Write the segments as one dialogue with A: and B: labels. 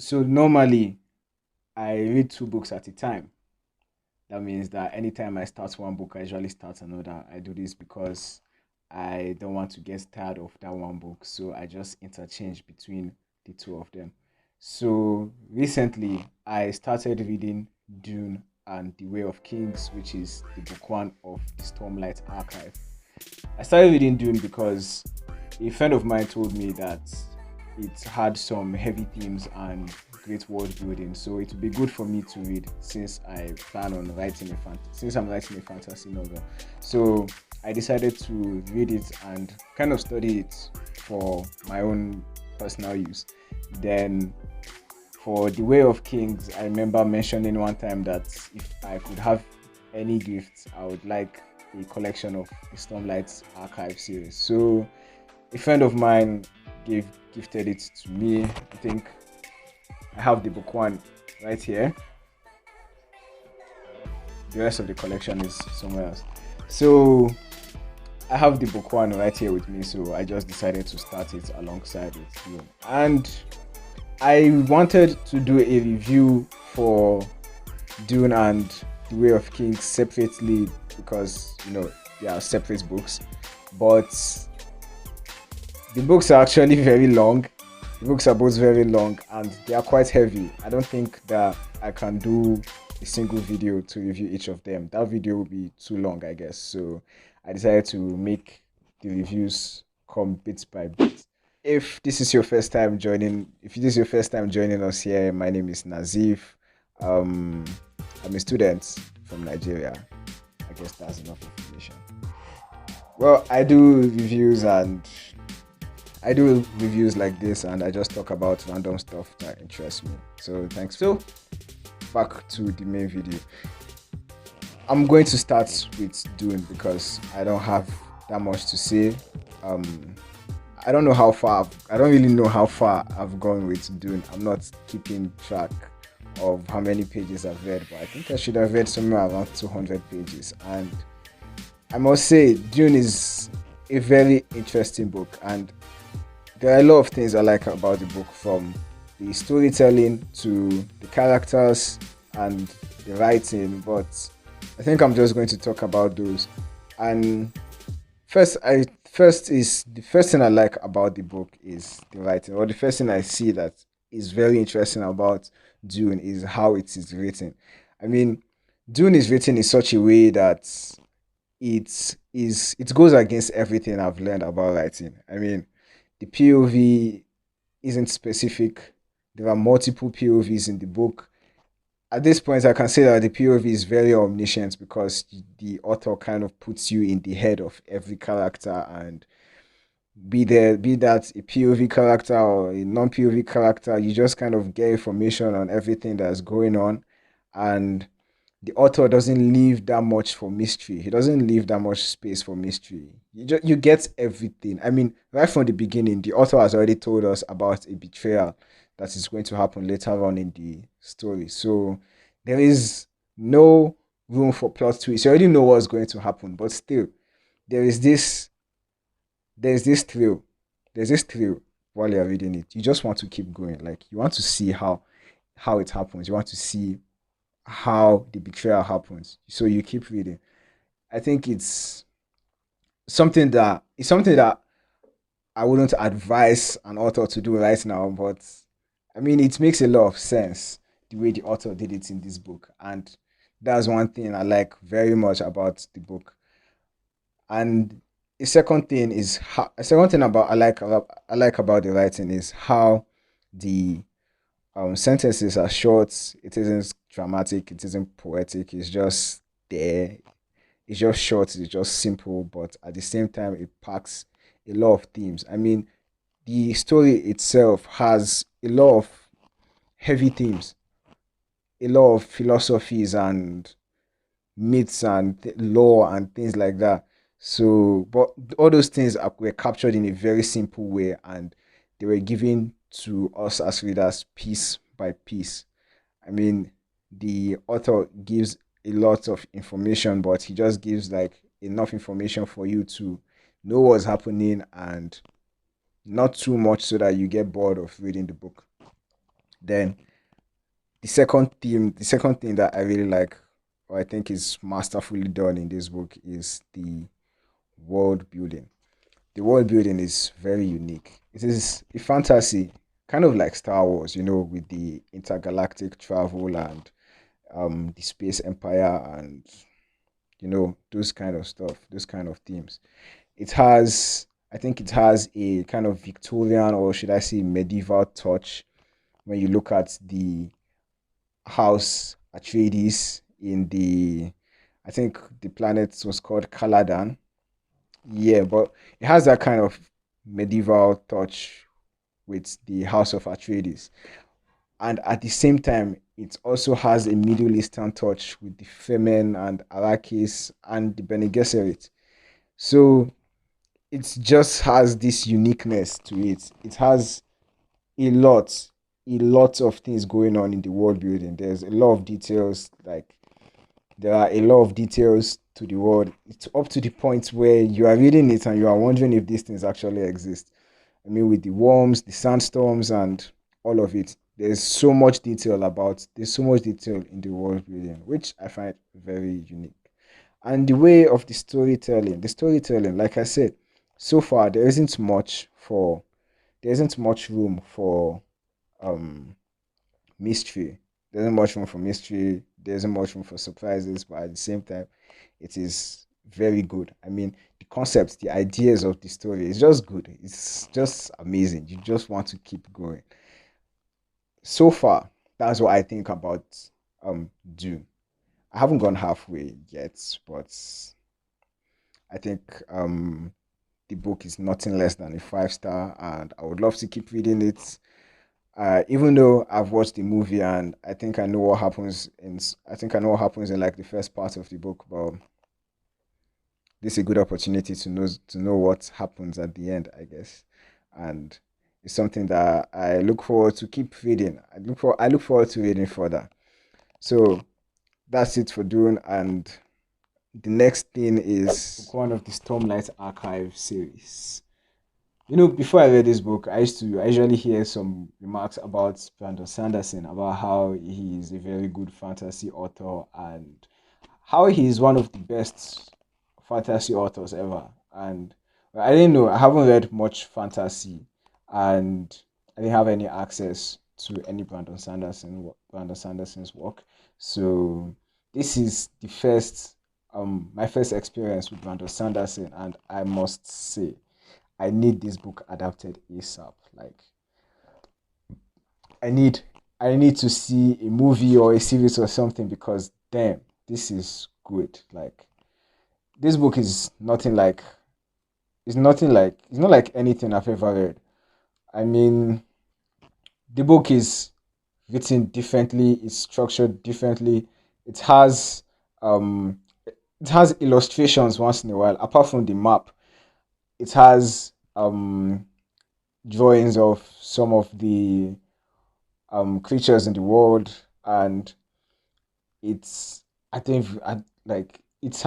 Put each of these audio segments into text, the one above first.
A: So normally I read two books at a time. That means that anytime I start one book, I usually start another. I do this because I don't want to get tired of that one book. So I just interchange between the two of them. So recently, I started reading Dune and The Way of Kings, which is the book one of the Stormlight archive. I started reading Dune because a friend of mine told me that it had some heavy themes and great world building, so it would be good for me to read since I plan on writing since I'm writing a fantasy novel. So I decided to read it and kind of study it for my own personal use. Then for The Way of Kings, I remember mentioning one time that if I could have any gift, I would like a collection of the Stormlight archive series. So a friend of mine gave gifted it to me. I think I have the book one right here. The rest of the collection is somewhere else. So I have the book one right here with me. So I just decided to start it alongside with you. And I wanted to do a review for Dune and The Way of Kings separately because they are separate books. But the books are actually very long. The books are both very long and they are quite heavy. I don't think that I can do a single video to review each of them. That video will be too long, I guess. So I decided to make the reviews come bit by bit. If this is your first time joining us here, my name is Nazif. Um, I'm a student from Nigeria. I guess that's enough information. Well, I do reviews like this and I just talk about random stuff that interests me. So thanks. So back to the main video. I'm going to start with Dune because I don't have that much to say. Um I don't really know how far I've gone with Dune. I'm not keeping track of how many pages I've read, but I think I should have read somewhere around 200 pages. And I must say, Dune is a very interesting book, and there are a lot of things I like about the book, from the storytelling to the characters and the writing. But I think I'm just going to talk about those. And the first thing I like about the book is the writing, or the first thing I see that is very interesting about Dune is how it is written. I mean, Dune is written in such a way that it goes against everything I've learned about writing. I mean, the POV isn't specific. There are multiple POVs in the book. At this point, I can say that the POV is very omniscient because the author kind of puts you in the head of every character, and be that a POV character or a non-POV character, you just kind of get information on everything that's going on, and the author doesn't leave that much for mystery. He doesn't leave that much space for mystery. You get everything. I mean, right from the beginning, the author has already told us about a betrayal that is going to happen later on in the story. So there is no room for plot twist. You already know what's going to happen, but still, there is this there's this thrill. There's this thrill while you're reading it. You just want to keep going. Like you want to see how it happens. You want to see how the betrayal happens. So you keep reading. I think it's something that I wouldn't advise an author to do right now, but I mean it makes a lot of sense the way the author did it in this book. And that's one thing I like very much about the book. And a second thing I like about the writing is how the sentences are short. It isn't dramatic. It isn't poetic. It's just there. It's just short. It's just simple. But at the same time, it packs a lot of themes. I mean, the story itself has a lot of heavy themes, a lot of philosophies and myths and law and things like that. So, but all those things were captured in a very simple way, and they were given to us as readers piece by piece. I mean, the author gives a lot of information, but he just gives like enough information for you to know what's happening and not too much so that you get bored of reading the book. Then the second thing that I really like, or I think is masterfully done in this book, is the world building. The world building is very unique. It is a fantasy, kind of like Star Wars, with the intergalactic travel and the space empire and those kind of stuff, those kind of themes. It has, I think, it has a kind of Victorian, or should I say medieval touch when you look at the house Atreides in I think the planet was called Caladan. Yeah, but it has that kind of medieval touch with the House of Atreides. And at the same time, it also has a Middle Eastern touch with the Femen and Arrakis and the Bene Gesserit. So it just has this uniqueness to it. It has a lot, a lot of things going on in the world building. There's a lot of details, like there are a lot of details to the world. It's up to the point where you are reading it and you are wondering if these things actually exist. I mean, with the worms, the sandstorms, and all of it, there's so much detail in the world building, which I find very unique. And the storytelling, like I said, so far there isn't much room for um mystery. There isn't much room for mystery. There isn't much room for surprises, but at the same time, it is very good. I mean, the concepts, the ideas of the story is just good. It's just amazing. You just want to keep going. So far, that's what I think about Dune. I haven't gone halfway yet, but I think the book is nothing less than a 5 star, and I would love to keep reading it. Even though I've watched the movie and I think I know what happens in like the first part of the book, but this is a good opportunity to know what happens at the end, I guess. And it's something that I look forward to keep reading. I look forward to reading further. So that's it for Dune, and the next thing is one of the Stormlight Archive series. Before I read this book, I usually hear some remarks about Brandon Sanderson, about how he is a very good fantasy author and how he is one of the best fantasy authors ever. And I didn't know, I haven't read much fantasy, and I didn't have any access to any Brandon Sanderson's work. So this is my first experience with Brandon Sanderson, and I must say I need this book adapted ASAP. Like I need I need to see a movie or a series or something, because damn, this is good. Like this book is nothing like it's not like anything I've ever read. I mean, the book is written differently, it's structured differently. It has um it has illustrations once in a while, apart from the map. It has drawings of some of the creatures in the world, and it's I think it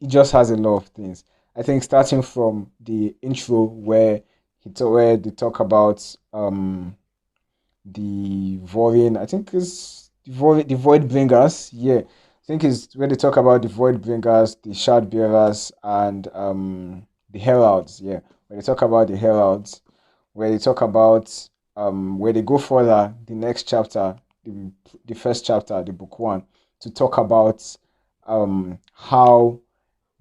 A: just has a lot of things. I think starting from the intro where they talk about the Vorian, I think is the Void Bringers. Yeah, I think is where they talk about the Void Bringers, the Shard Bearers, and the Heralds. Yeah, when they talk about the Heralds, where they talk about where they go further, the next chapter, the first chapter, the book one, to talk about how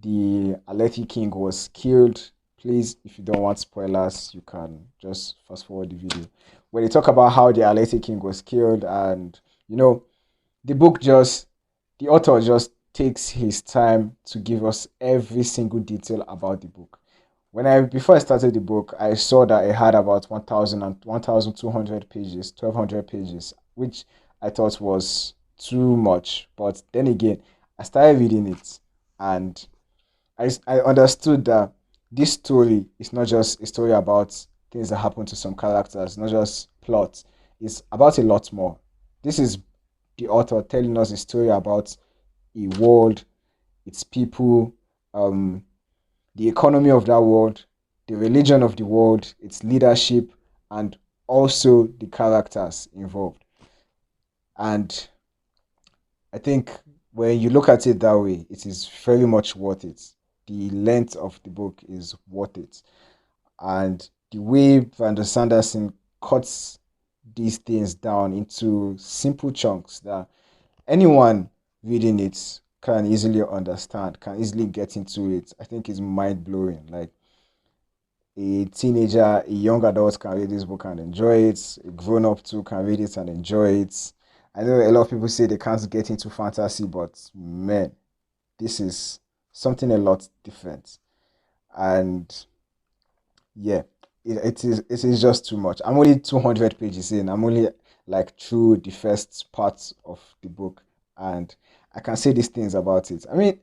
A: the Alethi King was killed. Please, if you don't want spoilers, you can just fast forward the video. Where they talk about how the Alethi King was killed, and you know, the book just the author just takes his time to give us every single detail about the book. When I Before I started the book, I saw that it had about 1,000 and 1,200 pages, 1,200 pages, which I thought was too much. But then again, I started reading it, and I understood that this story is not just a story about things that happen to some characters, not just plot. It's about a lot more. This is the author telling us a story about a world, its people, um, the economy of that world, the religion of the world, its leadership, and also the characters involved. And I think when you look at it that way, it is very much worth it. The length of the book is worth it. And the way Brandon Sanderson cuts these things down into simple chunks that anyone reading it can easily understand, can easily get into it, I think is mind blowing. Like a teenager, a young adult can read this book and enjoy it. A grown up too can read it and enjoy it. I know a lot of people say they can't get into fantasy, but man, this is something a lot different. And yeah, it is just too much. I'm only 200 pages in. I'm only like through the first part of the book, and I can say these things about it. I mean,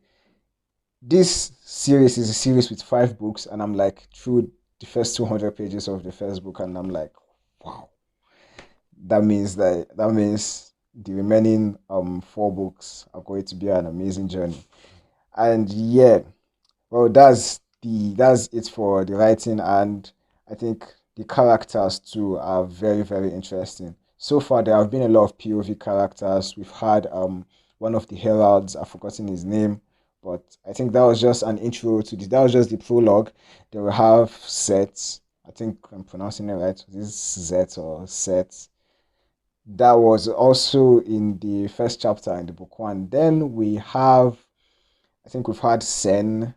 A: this series is a series with 5 books, and I'm like through the first 200 pages of the first book, and I'm like, wow, that means the remaining 4 books are going to be an amazing journey. And yeah, well, that's it for the writing, and I think the characters too are very, very interesting. So far, there have been a lot of POV characters. We've had one of the heralds. I've forgotten his name, but I think that was just an intro to this. That was just the prologue. Then we have Set. I think I'm pronouncing it right. This is Zet or Set. That was also in the first chapter in the book one. Then we have, I think we've had Sen,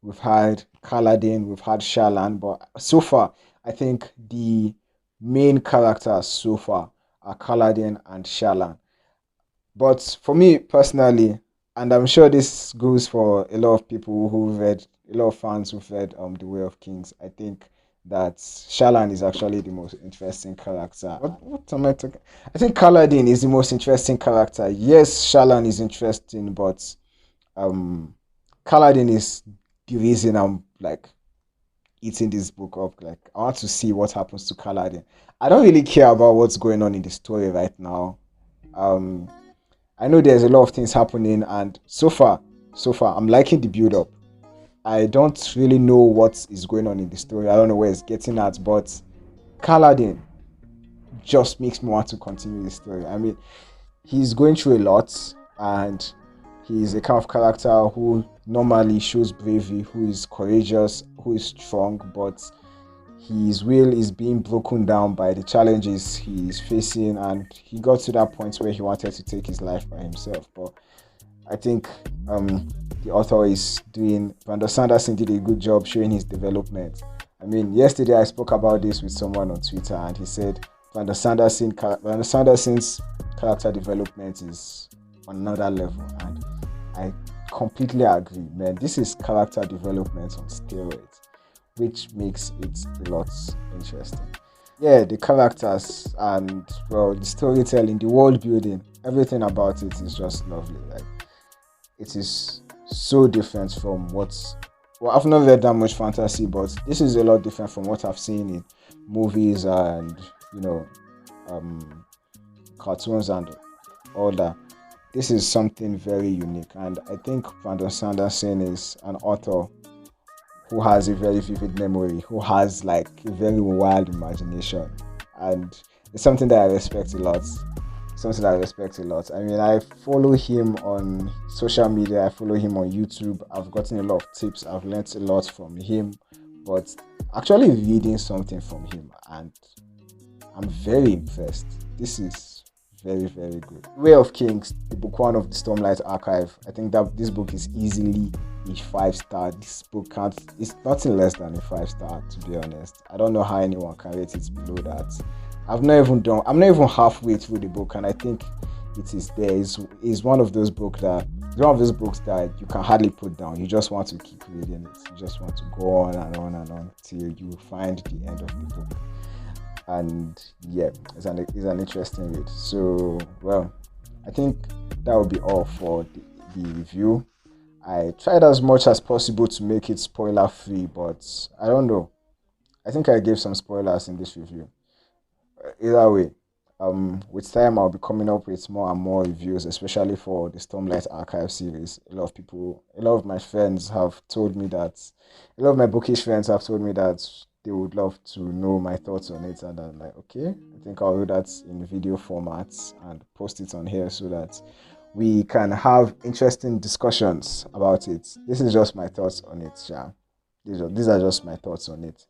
A: we've had Kaladin, we've had Shalan, but so far, I think the main characters so far are Kaladin and Shalan. But for me personally, and I'm sure this goes for a lot of people who've read, a lot of fans who've read The Way of Kings, I think that Shalan is actually the most interesting character. What am I talking? I think Kaladin is the most interesting character. Yes, Shalan is interesting, but um Kaladin is the reason I'm like eating this book up. Like I want to see what happens to Kaladin. I don't really care about what's going on in the story right now. Um I know there's a lot of things happening, and so far I'm liking the build up. I don't really know what is going on in the story. I don't know where it's getting at, but Kaladin just makes me want to continue the story. I mean, he's going through a lot, and he's a kind of character who normally shows bravery, who is courageous, who is strong, but his will is being broken down by the challenges he's facing, and he got to that point where he wanted to take his life by himself. But I think the author is doing, Brandon Sanderson did a good job showing his development. I mean, yesterday I spoke about this with someone on Twitter, and he said Brandon Sanderson's character development is on another level, and I completely agree, man. This is character development on steroids, which makes it a lot interesting. Yeah, the characters and well, the storytelling, the world building, everything about it is just lovely. Like it is so different from what's well, I've not read that much fantasy, but this is a lot different from what I've seen in movies and you know, um, cartoons and all that. This is something very unique, and I think Brandon Sanderson is an author who has a very vivid memory, who has like a very wild imagination, and it's something that I respect a lot. Something that I respect a lot. I mean, I follow him on social media. I follow him on YouTube. I've gotten a lot of tips. I've learnt a lot from him, but actually reading something from him, and I'm very impressed. This is very, very good. Way of Kings, the book one of the Stormlight archive. I think that this book is easily a 5 star. This book can't, it's nothing less than a 5 star, to be honest. I don't know how anyone can rate it below that. I'm not even halfway through the book, and I think it is there. It's one of those books that it's one of those books that you can hardly put down. You just want to keep reading it. You just want to go on and on and on till you find the end of the book. And yeah, it's an interesting read. So well, I think that will be all for the review. I tried as much as possible to make it spoiler free, but I don't know. I think I gave some spoilers in this review. Either way, with time I'll be coming up with more and more reviews, especially for the Stormlight Archive series. A lot of my friends have told me that, a lot of my bookish friends have told me that they would love to know my thoughts on it, and I'm like, okay, I think I'll do that in video formats and post it on here so that we can have interesting discussions about it. This is just my thoughts on it, Sha. These are just my thoughts on it.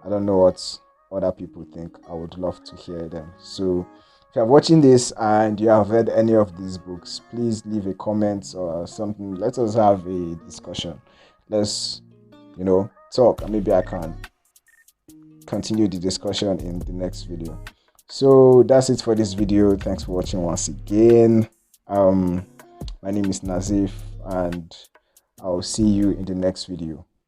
A: I don't know what other people think. I would love to hear them. So if you're watching this and you have read any of these books, please leave a comment or something. Let us have a discussion. Let's, talk, and maybe I can continue the discussion in the next video. So that's it for this video. Thanks for watching once again. My name is Nazif, and I'll see you in the next video.